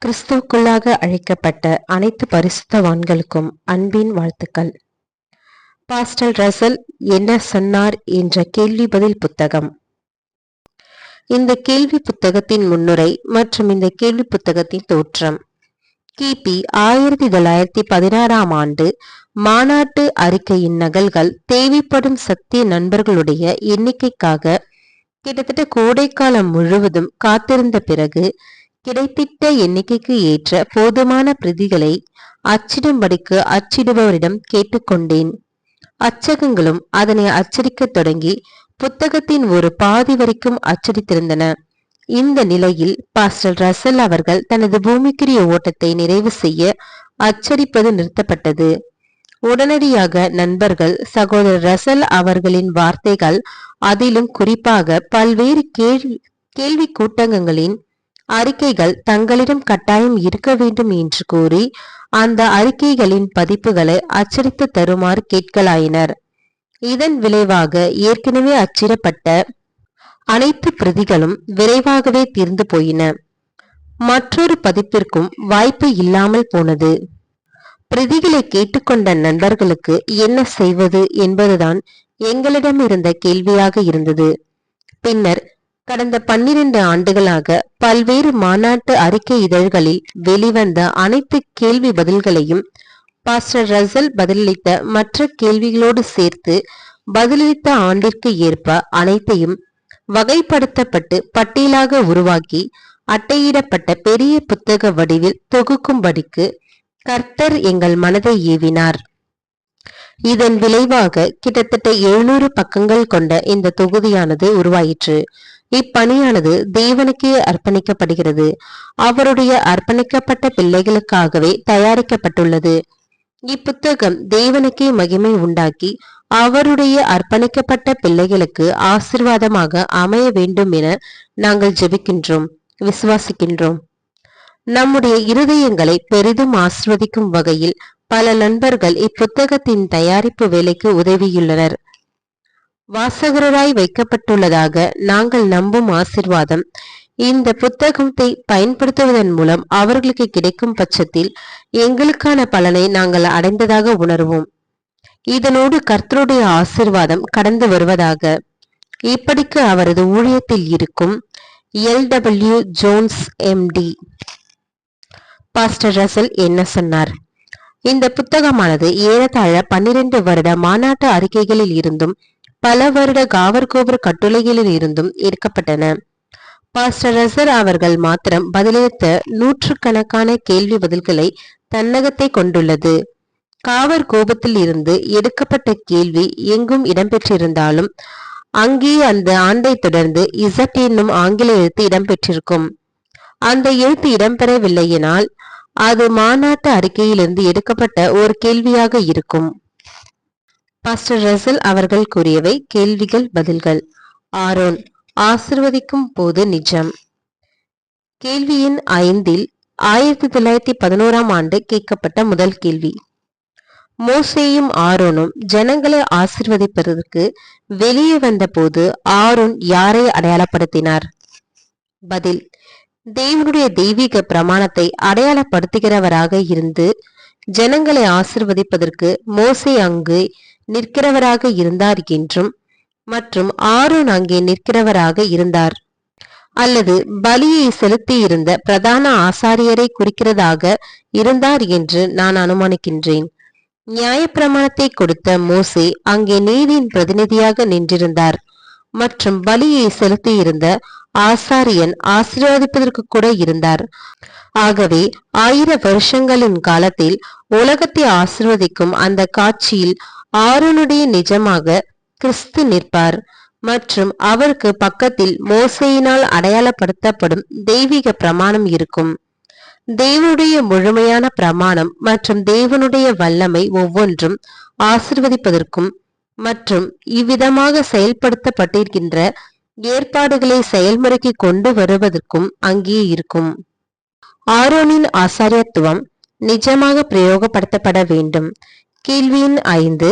கிறிஸ்துவுக்குள்ளாக அழைக்கப்பட்ட அனைத்து பரிசுத்தவான்களுக்கும் அன்பின் வாழ்த்துக்கள். பாஸ்டர் ரசல் என்ன சொன்னார் என்ற கேள்வி பதில் புத்தகம். இந்த கேள்வி புத்தகத்தின் முன்னுரை மற்றும் இந்த கேள்வி புத்தகத்தின் தோற்றம் கிபி 1916 ஆண்டு மாநாட்டு அறிக்கையின் நகல்கள் தேவைப்படும் சத்திய நண்பர்களுடைய எண்ணிக்கைக்காக கிட்டத்தட்ட கோடைக்காலம் முழுவதும் காத்திருந்த பிறகு கிடைத்திட்ட எண்ணிக்கைக்கு ஏற்ற போதுமான பிரதிகளை அச்சிடும்படிக்கு அச்சிடுபவரிடம் கேட்டுக்கொண்டேன். அச்சகங்களும் அதனை அச்சடிக்க தொடங்கி புத்தகத்தின் ஒரு பாதி வரைக்கும் அச்சடித்திருந்தன. இந்த நிலையில் பாஸ்டர் ரசல் அவர்கள் தனது பூமிக்குரிய ஓட்டத்தை நிறைவு செய்ய அச்சடிப்பது நிறுத்தப்பட்டது. உடனடியாக நண்பர்கள் சகோதரர் ரசல் அவர்களின் வார்த்தைகள், அதிலும் குறிப்பாக பல்வேறு கேள்வி கூட்டங்களின் அறிக்கைகள் தங்களிடம் கட்டாயம் இருக்க வேண்டும் என்று கூறி அந்த அறிக்கைகளின் பதிப்புகளை அச்சடித்து தருமாறு கேட்கலாயினர். இதன் விளைவாக ஏற்கனவே அச்சிடப்பட்ட அனைத்து பிரதிகளும் விரைவாகவே தீர்ந்து போயின. மற்றொரு பதிப்பிற்கும் வாய்ப்பு இல்லாமல் போனது. பிரதிகளை கேட்டுக்கொண்ட நண்பர்களுக்கு என்ன செய்வது என்பதுதான் எங்களிடம் இருந்த கேள்வியாக இருந்தது. பின்னர் கடந்த 12 ஆண்டுகளாக பல்வேறு மாநாட்டு அறிக்கை இதழ்களில் வெளிவந்த அனைத்து கேள்வி பதில்களையும் பாஸ்டர் ரசல் பதிலளித்த மற்ற கேள்விகளோடு சேர்த்து பதிலளித்த ஆண்டிற்கு ஏற்ப அனைத்தையும் வகைப்படுத்தப்பட்டு பட்டியலாக உருவாக்கி அட்டையிடப்பட்ட பெரிய புத்தக வடிவில் தொகுக்கும்படிக்கு கர்த்தர் எங்கள் மனதை ஏவினார். இதன் விளைவாக கிட்டத்தட்ட 700 பக்கங்கள் கொண்ட இந்த தொகுதியானது உருவாயிற்று. இப்பணியானது தேவனுக்கே அர்ப்பணிக்கப்படுகிறது. அவருடைய அர்ப்பணிக்கப்பட்ட பிள்ளைகளுக்காகவே தயாரிக்கப்பட்டுள்ளது. இப்புத்தகம் தேவனுக்கே மகிமை உண்டாக்கி அவருடைய அர்ப்பணிக்கப்பட்ட பிள்ளைகளுக்கு ஆசீர்வாதமாக அமைய வேண்டும் என நாங்கள் ஜெபிக்கின்றோம், விசுவாசிக்கின்றோம். நம்முடைய இருதயங்களை பெரிதும் ஆசீர்வதிக்கும் வகையில் பல நண்பர்கள் இப்புத்தகத்தின் தயாரிப்பு வேலைக்கு உதவியுள்ளனர். வாசகராய் வைக்கப்பட்டுள்ளதாக நாங்கள் நம்பும் ஆசீர்வாதம் இந்த புத்தகத்தை பயன்படுத்துவதன் மூலம் அவர்களுக்கு கிடைக்கும் பட்சத்தில் எங்களுக்கான பலனை நாங்கள் அடைந்ததாக உணர்வோம். இதனோடு கர்த்தருடைய ஆசீர்வாதம் கடந்து வருவதாக. இப்படிக்கு அவரது ஊழியத்தில் இருக்கும் LW Jones MD. Pastor Russell என்ன சொன்னார்? இந்த புத்தகமானது ஏறத்தாழ 12 வருட மாநாட்டு அறிக்கைகளில் இருந்தும் பல வருட காவற்கோபுர கட்டுரைகளில் இருந்தும் எடுக்கப்பட்டன. பாஸ்டர் ரசல் அவர்கள் மாத்திரம் பதிலளித்த நூற்றுக்கணக்கான கேள்வி பதில்களை தன்னகத்தை கொண்டுள்ளது. காவர் கோபத்தில் இருந்து எடுக்கப்பட்ட கேள்வி எங்கும் இடம்பெற்றிருந்தாலும் அங்கே அந்த ஆண்டை தொடர்ந்து Z என்னும் ஆங்கில எழுத்து இடம்பெற்றிருக்கும். அந்த எழுத்து இடம்பெறவில்லையினால் அது மாநாட்டு அறிக்கையிலிருந்து எடுக்கப்பட்ட ஒரு கேள்வியாக இருக்கும். பாஸ்டர் ரசல் அவர்கள் கூறியவை கேள்விகள் பதில்கள். ஆரோன் ஆசிர்வதிக்கும் போது நிஜம். கேள்வி எண் 5 1911 ஆண்டு கேட்கப்பட்ட முதல் கேள்வி. மோசேயும் ஆரோனும் ஜனங்களை ஆசிர்வதிப்பதற்கு வெளியே வந்த போது ஆரோன் யாரை அடையாளப்படுத்தினார்? பதில்: தேவனுடைய தெய்வீக பிரமாணத்தை அடையாளப்படுத்துகிறவராக இருந்து ஜனங்களை ஆசிர்வதிப்பதற்கு மோசே அங்கு நிற்கிறவராக இருந்தார் என்றும் மற்றும் ஆரோன் அங்கே நிற்கிறவராக இருந்தார் அல்லது பலியை செலுத்தி இருந்த பிரதான ஆசாரியரை குறிக்கிறதாக இருந்தார் என்று நான் அனுமானிக்கின்றேன். நியாயப்பிரமாணத்தை கொடுத்த மோசே அங்கே நீதியின் பிரதிநிதியாக நின்றிருந்தார் மற்றும் பலியை செலுத்தி இருந்த ஆசாரியன் ஆசீர்வதிப்பதற்கு கூட இருந்தார். ஆகவே 1000 வருஷங்களின் காலத்தில் உலகத்தை ஆசீர்வதிக்கும் அந்த காட்சியில் ஆரோனுடைய நிஜமாக கிறிஸ்து நிற்பார் மற்றும் அவருக்கு பக்கத்தில் மோசேயினால் அடையாளப்படுத்தப்படும் தெய்வீக பிரமாணம் இருக்கும். தேவனுடைய முழுமையான பிரமாணம் மற்றும் தேவனுடைய வல்லமை ஒவ்வொன்றும் ஆசீர்வதிப்பதற்கும் மற்றும் இவ்விதமாக செயல்படுத்தப்பட்டிருக்கின்ற ஏற்பாடுகளை செயல்முறைக்கு கொண்டு வருவதற்கும் அங்கே இருக்கும். ஆரோனின் ஆசாரியத்துவம் நிஜமாக பிரயோகப்படுத்தப்பட வேண்டும். கேள்வி எண் 5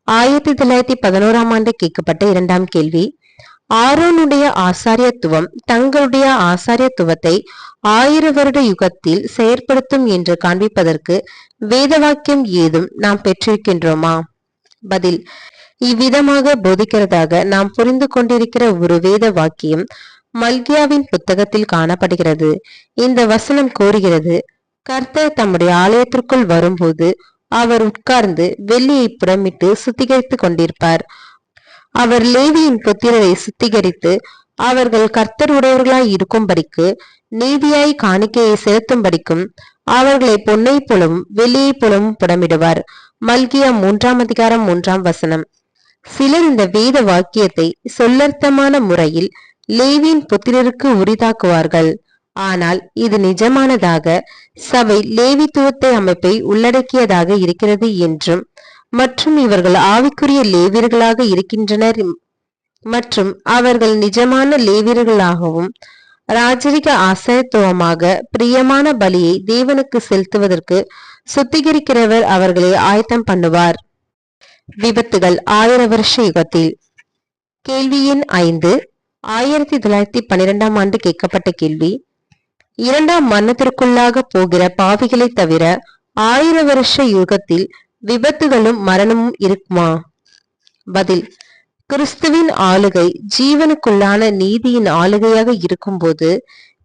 1911 ஆண்டு கேட்கப்பட்ட இரண்டாம் கேள்வி. ஆரோனுடைய ஆசாரியத்துவம் தங்களுடைய ஆசாரியத்துவத்தை 1000 வருட யுகத்தில் செயற்படுத்தும் என்று காண்பிப்பதற்கு வேதவாக்கியம் ஏதும் நாம் பெற்றிருக்கின்றோமா? பதில்: இவ்விதமாக போதிக்கிறதாக நாம் புரிந்து கொண்டிருக்கிற ஒரு வேத வாக்கியம் மல்கியாவின் புத்தகத்தில் காணப்படுகிறது. இந்த வசனம் கோருகிறது, கர்த்தர் தம்முடைய ஆலயத்திற்குள் வரும்போது அவர் உட்கார்ந்து வெள்ளியை புறமிட்டு சுத்திகரித்துக் கொண்டிருப்பார். அவர் லேவியின் புத்திரரை சுத்திகரித்து அவர்கள் கர்த்தர் உடையவர்களாய் இருக்கும்படிக்கு நீதியாய் காணிக்கையை செலுத்தும்படிக்கும் அவர்களை பொன்னை போலவும் வெள்ளியை போலவும் புடமிடுவார். மல்கியா 3ஆம் அதிகாரம் 3ஆம் வசனம். சிலர் இந்த வேத வாக்கியத்தை சொல்லர்த்தமான முறையில் லேவியின் புத்திரருக்கு உரிதாக்குவார்கள். ஆனால் இது நிஜமானதாக சபை லேவித்துவத்தை அமைப்பை உள்ளடக்கியதாக இருக்கிறது என்றும் மற்றும் இவர்கள் ஆவிக்குரிய லேவியர்களாக இருக்கின்றனர் மற்றும் அவர்கள் நிஜமான லேவியர்களாகவும் ராஜரிக ஆசாரியத்துவமாக பிரியமான பலியை தேவனுக்கு செலுத்துவதற்கு சுத்திகரிக்கிறவர் அவர்களை ஆயத்தம் பண்ணுவார். விபத்துகள் 1000 வருஷ யுகத்தில். கேள்வி எண் 5. 1912ஆம் ஆண்டு கேட்கப்பட்ட கேள்வி: 2ஆம் மரணத்திற்குள்ளாக போகிற பாவிகளை தவிர 1000 வருஷ யுகத்தில் விபத்துகளும் மரணமும் இருக்குமா? பதில்: கிறிஸ்துவின் ஆளுகை ஜீவனுக்குள்ளான நீதியின் ஆளுகையாக இருக்கும்போது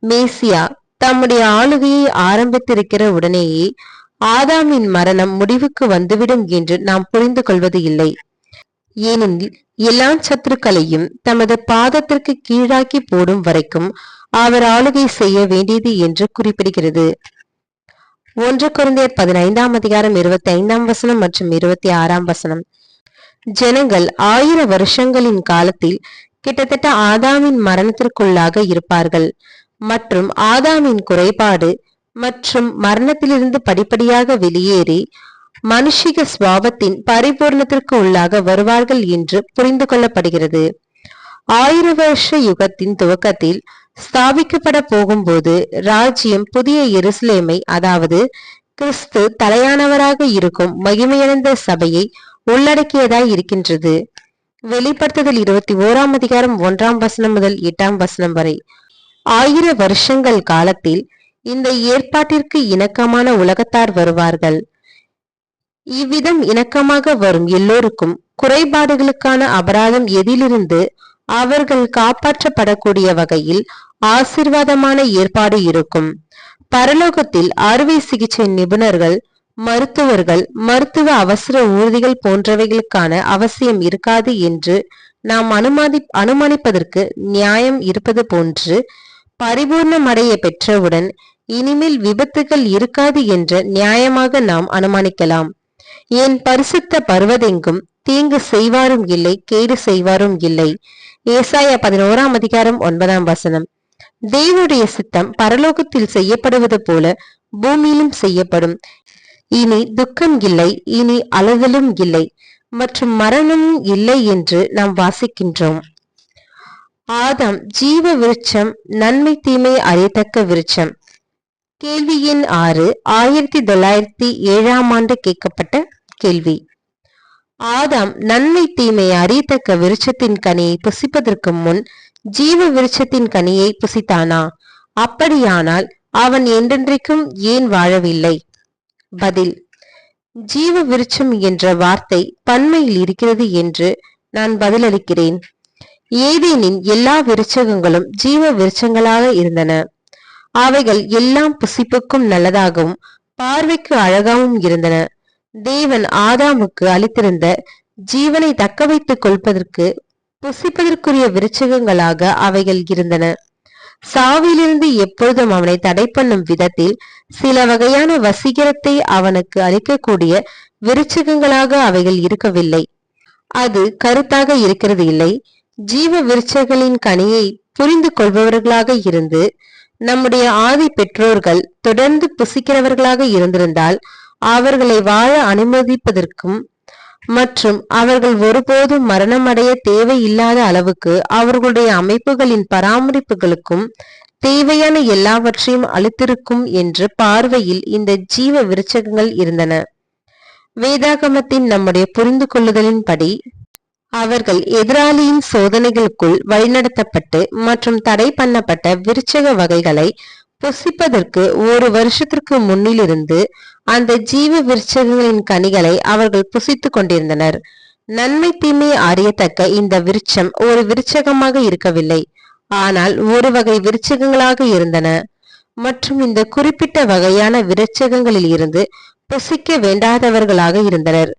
மேசியா தம்முடைய ஆளுகையை ஆரம்பித்திருக்கிற உடனேயே ஆதாமின் மரணம் முடிவுக்கு வந்துவிடும் என்று நாம் புரிந்து கொள்வது இல்லை. ஏனெனில் எல்லா சத்துருக்களையும் தமது பாதத்திற்கு கீழாக்கி போடும் வரைக்கும் அவர் ஆளுகை செய்ய வேண்டியது என்று குறிப்பிடுகிறது. 1 கொரிந்தியர் 15ஆம் அதிகாரம் 25ஆம் வசனம் மற்றும் 26ஆம் வசனம். ஜனங்கள் 1000 வருஷங்களின் காலத்தில் கிட்டத்தட்ட ஆதாமின் மரணத்திற்குள்ளாக இருப்பார்கள் மற்றும் ஆதாமின் குறைபாடு மற்றும் மரணத்திலிருந்து படிப்படியாக வெளியேறி மனுஷிக சுவாபத்தின் பரிபூர்ணத்திற்கு உள்ளாக வருவார்கள் என்று புரிந்து கொள்ளப்படுகிறது. 1000 வருஷ யுகத்தின் துவக்கத்தில் ஸ்தாபிக்கப்பட போகும்போது ராஜ்யம் புதிய எருசலேமை, அதாவது கிறிஸ்து தலையானவராக இருக்கும் மகிமையடைந்த சபையை உள்ளடக்கியதாய் இருக்கின்றது. வெளிப்படுத்துதல் 21ஆம் அதிகாரம் 1ஆம் வசனம் முதல் 8ஆம் வசனம் வரை. 1000 வருஷங்கள் காலத்தில் இந்த ஏற்பாட்டிற்கு இணக்கமான உலகத்தார் வருவார்கள். இவ்விதம் இணக்கமாக வரும் எல்லோருக்கும் குறைபாடுகளுக்கான அபராதம் எதிலிருந்து அவர்கள் காப்பாற்றப்படக்கூடிய வகையில் ஆசீர்வாதமான ஏற்பாடு இருக்கும். பரலோகத்தில் அறுவை சிகிச்சை நிபுணர்கள், மருத்துவர்கள், மருத்துவ அவசர ஊர்திகள் போன்றவைகளுக்கான அவசியம் இருக்காது என்று நாம் அனுமானிப்பதற்கு நியாயம் இருப்பது போன்று, பரிபூர்ணமடைய பெற்றவுடன் இனிமேல் விபத்துகள் இருக்காது என்று நியாயமாக நாம் அனுமானிக்கலாம். என் பரிசுத்த பர்வதெங்கும் தீங்கு செய்வாரும் இல்லை, கேடு செய்வாரும் இல்லை. ஏசாயா 11ஆம் அதிகாரம் 9ஆம் வசனம். தேவனுடைய சித்தம் பரலோகத்தில் செய்யப்படுவது போல பூமியிலும் செய்யப்படும். இனி துக்கம் இல்லை, இனி அழுதலும் இல்லை மற்றும் மரணமும் இல்லை என்று நாம் வாசிக்கின்றோம். ஆதாம் ஜீவ விருட்சம், நன்மை தீமை அறியத்தக்க விருட்சம். கேள்வி எண் 6. 1907ஆம் ஆண்டு கேட்கப்பட்ட கேள்வி: ஆதாம் நன்மை தீமை அறியத்தக்க விருட்சத்தின் கனியை புசிப்பதற்கு முன் ஜீவ விருட்சத்தின் கனியை புசித்தானா? அப்படியானால் அவன் என்றென்றைக்கும் ஏன் வாழவில்லை? பதில்: ஜீவ விருட்சம் என்ற வார்த்தை பன்மையில் இருக்கிறது என்று நான் பதிலளிக்கிறேன். ஏதேனின் எல்லா விருட்சகங்களும் ஜீவ விருட்சங்களாக இருந்தன. அவைகள் எல்லாம் புசிப்புக்கும் நல்லதாகவும் பார்வைக்கு அழகாகவும் இருந்தன. தேவன் ஆதாமுக்கு அளித்திருந்த ஜீவனை தக்க வைத்துக் கொள்வதற்கு புசிப்பதற்குரிய விருட்சகங்களாக அவைகள் இருந்தன. சாவிலிருந்து எப்பொழுதும் அவனை தடை பண்ணும் விதத்தில் சில வகையான வசீகரத்தை அவனுக்கு அளிக்கக்கூடிய விருட்சகங்களாக அவைகள் இருக்கவில்லை. அது கருத்தாக இருக்கிறது இல்லை. ஜீவ விருட்சங்களின் கனியை புரிந்து கொள்பவர்களாக இருந்து நம்முடைய ஆதி பெற்றோர்கள் தொடர்ந்து புசிக்கிறவர்களாக இருந்திருந்தால் அவர்களை வாழ அனுமதிப்பதற்கும் மற்றும் அவர்கள் ஒருபோதும் மரணமடைய தேவையில்லாத அளவுக்கு அவர்களுடைய அமைப்புகளின் பராமரிப்புகளுக்கும் தேவையான எல்லாவற்றையும் அளித்திருக்கும் என்று பார்வையில் இந்த ஜீவ விருட்சகங்கள் இருந்தன. வேதாகமத்தின் நம்முடைய புரிந்து கொள்ளுதலின்படி அவர்கள் எதிராளியின் சோதனைகளுக்குள் வழிநடத்தப்பட்டு மற்றும் தடை பண்ணப்பட்ட விருட்சக வகைகளை புசிப்பதற்கு 1 வருஷத்திற்கு முன்னிலிருந்து அந்த ஜீவ விருட்சகங்களின் கனிகளை அவர்கள் புசித்துக் கொண்டிருந்தனர். நன்மை தீமை அறியத்தக்க இந்த விருட்சம் ஒரு விருட்சகமாக இருக்கவில்லை, ஆனால் ஒரு வகை விருட்சகங்களாக இருந்தன. மற்றும் இந்த குறிப்பிட்ட வகையான விருட்சகங்களில் இருந்து புசிக்க வேண்டாதவர்களாக இருந்தனர்.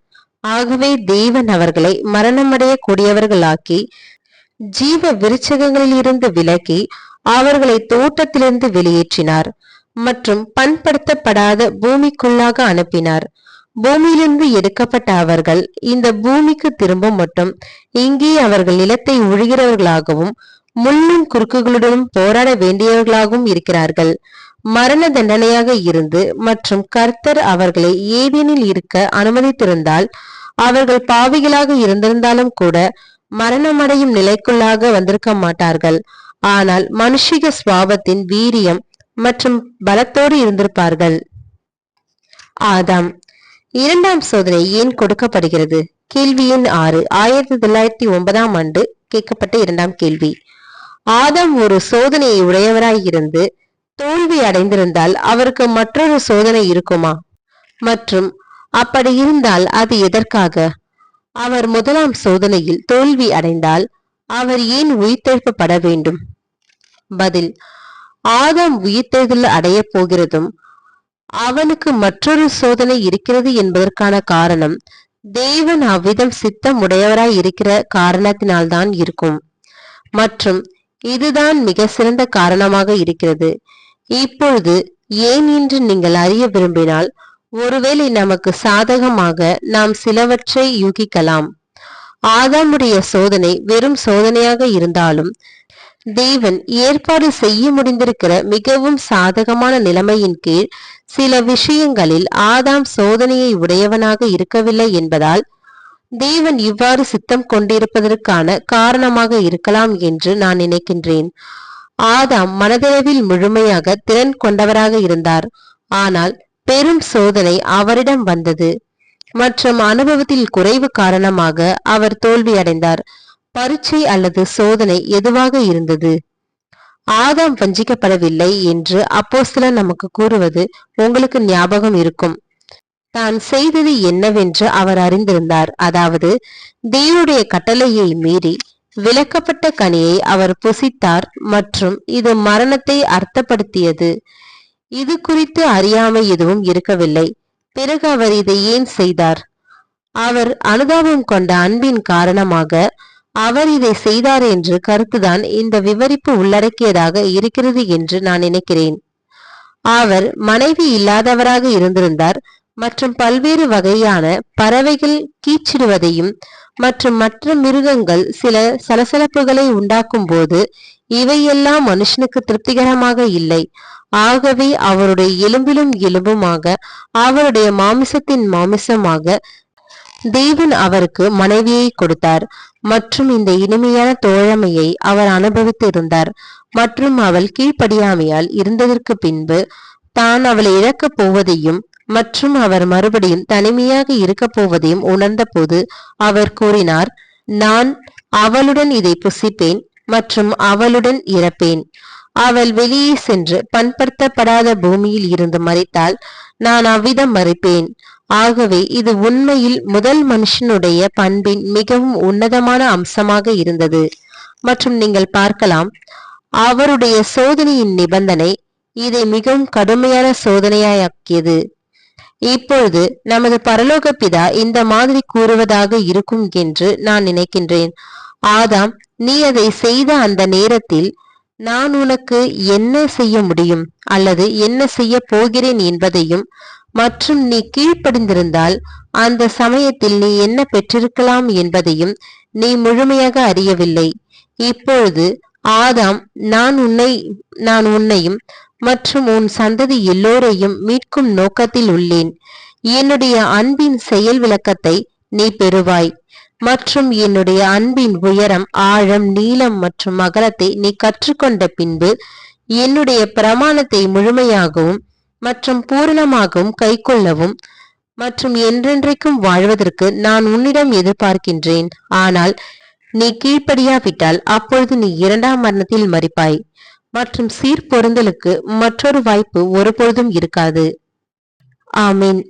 ஆகவே தேவன் அவர்களை மரணமடைய கூடியவர்களாக்கி ஜீவ விருட்சகங்களில் இருந்து விலக்கி அவர்களை தோட்டத்திலிருந்து வெளியேற்றினார் மற்றும் பண்படுத்தப்படாத பூமிக்குள்ளாக அனுப்பினார். பூமியிலிருந்து எடுக்கப்பட்ட அவர்கள் இந்த பூமிக்கு திரும்ப மட்டும் இங்கே அவர்கள் நிலத்தை உழுகிறவர்களாகவும் முள்ளும் குறுக்குகளுடனும் போராட வேண்டியவர்களாகவும் இருக்கிறார்கள். மரண தண்டனையாக இருந்து மற்றும் கர்த்தர் அவர்களை ஏதேனில் இருக்க அனுமதித்திருந்தால் அவர்கள் பாவிகளாக இருந்திருந்தாலும் கூட மரணமடையும் நிலைக்குள்ளாக வந்திருக்க மாட்டார்கள். ஆனால் மனுஷிக சுவாபத்தின் வீரியம் மற்றும் பலத்தோடு இருந்திருப்பார்கள். ஆதாம். 2ஆம் சோதனை ஏன் கொடுக்கப்படுகிறது? கேள்வி எண் 6. 1909ஆம் ஆண்டு கேட்கப்பட்ட 2ஆம் கேள்வி. ஆதாம் ஒரு சோதனையை உடையவராய் இருந்து தோல்வி அடைந்திருந்தால் அவருக்கு மற்றொரு சோதனை இருக்குமா? மற்றும் அப்படி இருந்தால் அது எதற்காக? அவர் முதலாம் சோதனையில் தோல்வி அடைந்தால் அவர் ஏன் உயிர்த்தெழுப்பப்பட வேண்டும்? பதில்: ஆதாம் உயிர்த்தெழுதல் அடைய போகிறதும் அவனுக்கு மற்றொரு சோதனை இருக்கிறது என்பதற்கான காரணம் தேவன் அவ்விதம் சித்தம் உடையவராய் இருக்கிற காரணத்தினால்தான் இருக்கும். மற்றும் இதுதான் மிக சிறந்த காரணமாக இருக்கிறது. இப்பொழுது ஏன் என்று நீங்கள் அறிய விரும்பினால், ஒருவேளை நமக்கு சாதகமாக நாம் சிலவற்றை யூகிக்கலாம். ஆதாமுடைய சோதனை வெறும் சோதனையாக இருந்தாலும் தேவன் ஏற்பாடு செய்ய முடிந்திருக்கிற மிகவும் சாதகமான நிலைமையின் கீழ் சில விஷயங்களில் ஆதாம் சோதனையை உடையவனாக இருக்கவில்லை என்பதால் தேவன் இவ்வாறு சித்தம் கொண்டிருப்பதற்கான காரணமாக இருக்கலாம் என்று நான் நினைக்கின்றேன். ஆதாம் மனதளவில் முழுமையாக திறன் கொண்டவராக இருந்தார், ஆனால் பெரும் சோதனை அவரிடம் வந்தது மற்றும் அனுபவத்தில் குறைவு காரணமாக அவர் தோல்வியடைந்தார். பரீட்சை அல்லது சோதனை எதுவாக இருந்தது? ஆதாம் வஞ்சிக்கப்படவில்லை என்று அப்போஸ்தலர் நமக்கு கூறுவது உங்களுக்கு ஞாபகம் இருக்கும். தான் செய்தது என்னவென்று அவர் அறிந்திருந்தார். அதாவது தேவனுடைய கட்டளையை மீறி விலக்கப்பட்ட கனியை அவர் புசித்தார் மற்றும் இது மரணத்தை அர்த்தப்படுத்தியது. இது குறித்து அறியாமை எதுவும் இருக்கவில்லை. பிறகு அவர் இதை ஏன் செய்தார்? அவர் அனுதாபம் கொண்ட அன்பின் காரணமாக அவர் இதை செய்தார் என்று கருத்துதான் இந்த விவரிப்பு உள்ளடக்கியதாக இருக்கிறது என்று நான் நினைக்கிறேன். அவர் மனைவி இல்லாதவராக இருந்திருந்தார் மற்றும் பல்வேறு வகையான பறவைகள் கீச்சிடுவதையும் மற்றும் மற்ற மிருகங்கள் சில சலசலப்புகளை உண்டாக்கும் போது இவையெல்லாம் மனுஷனுக்கு திருப்திகரமாக இல்லை. ஆகவே அவருடைய எலும்பிலும் எலும்புமாக அவருடைய மாமிசத்தின் மாமிசமாக தேவன் அவருக்கு மனைவியை கொடுத்தார் மற்றும் இந்த இனிமையான தோழமையை அவர் அனுபவித்து இருந்தார். மற்றும் அவள் கீழ்ப்படியாமையால் இருந்ததற்கு பின்பு தான் அவளை இழக்கப் போவதையும் மற்றும் அவர் மறுபடியும் தனிமையாக இருக்க போவதையும் உணர்ந்த போது அவர் கூறினார், நான் அவளுடன் இதை புசிப்பேன் மற்றும் அவளுடன் இறப்பேன். அவள் வெளியே சென்று பண்படுத்தப்படாத பூமியில் இருந்து மறித்தால் நான் அவ்விதம் மறிப்பேன். ஆகவே இது உண்மையில் முதல் மனுஷனுடைய பண்பின் மிகவும் உன்னதமான அம்சமாக இருந்தது. மற்றும் நீங்கள் பார்க்கலாம், அவருடைய சோதனையின் நிபந்தனை இதை மிகவும் கடுமையான சோதனையாக்கியது. இப்பொழுது நமது பரலோக பிதா இந்த மாதிரி கூறுவதாக இருக்கும் என்று நான் நினைக்கின்றேன். ஆதாம், நீ அதை செய்த அந்த நேரத்தில் நான் உனக்கு என்ன செய்ய முடியும் அல்லது என்ன செய்ய போகிறேன் என்பதையும் மற்றும் நீ கீழ்ப்படிந்திருந்தால் அந்த சமயத்தில் நீ என்ன பெற்றிருக்கலாம் என்பதையும் நீ முழுமையாக அறியவில்லை. இப்பொழுது ஆதாம், நான் உன்னையும் மற்றும் உன் சந்ததி எல்லோரையும் மீட்கும் நோக்கத்தில் உள்ளேன். என்னுடைய அன்பின் செயல் விளக்கத்தை நீ பெறுவாய் மற்றும் என்னுடைய அன்பின் உயரம், ஆழம், நீளம் மற்றும் அகலத்தை நீ கற்றுக்கொண்ட பின்பு என்னுடைய பிரமாணத்தை முழுமையாகவும் மற்றும் பூரணமாகவும் கைக்கொள்ளவும் மற்றும் என்றென்றைக்கும் வாழ்வதற்கு நான் உன்னிடம் எதிர்பார்க்கின்றேன். ஆனால் நீ கீழ்ப்படியாவிட்டால் அப்பொழுது நீ இரண்டாம் மரணத்தில் மரிப்பாய். மற்றும் சீர்பொருந்தலுக்கு மற்றொரு வாய்ப்பு ஒருபொழுதும் இருக்காது. ஆமீன்.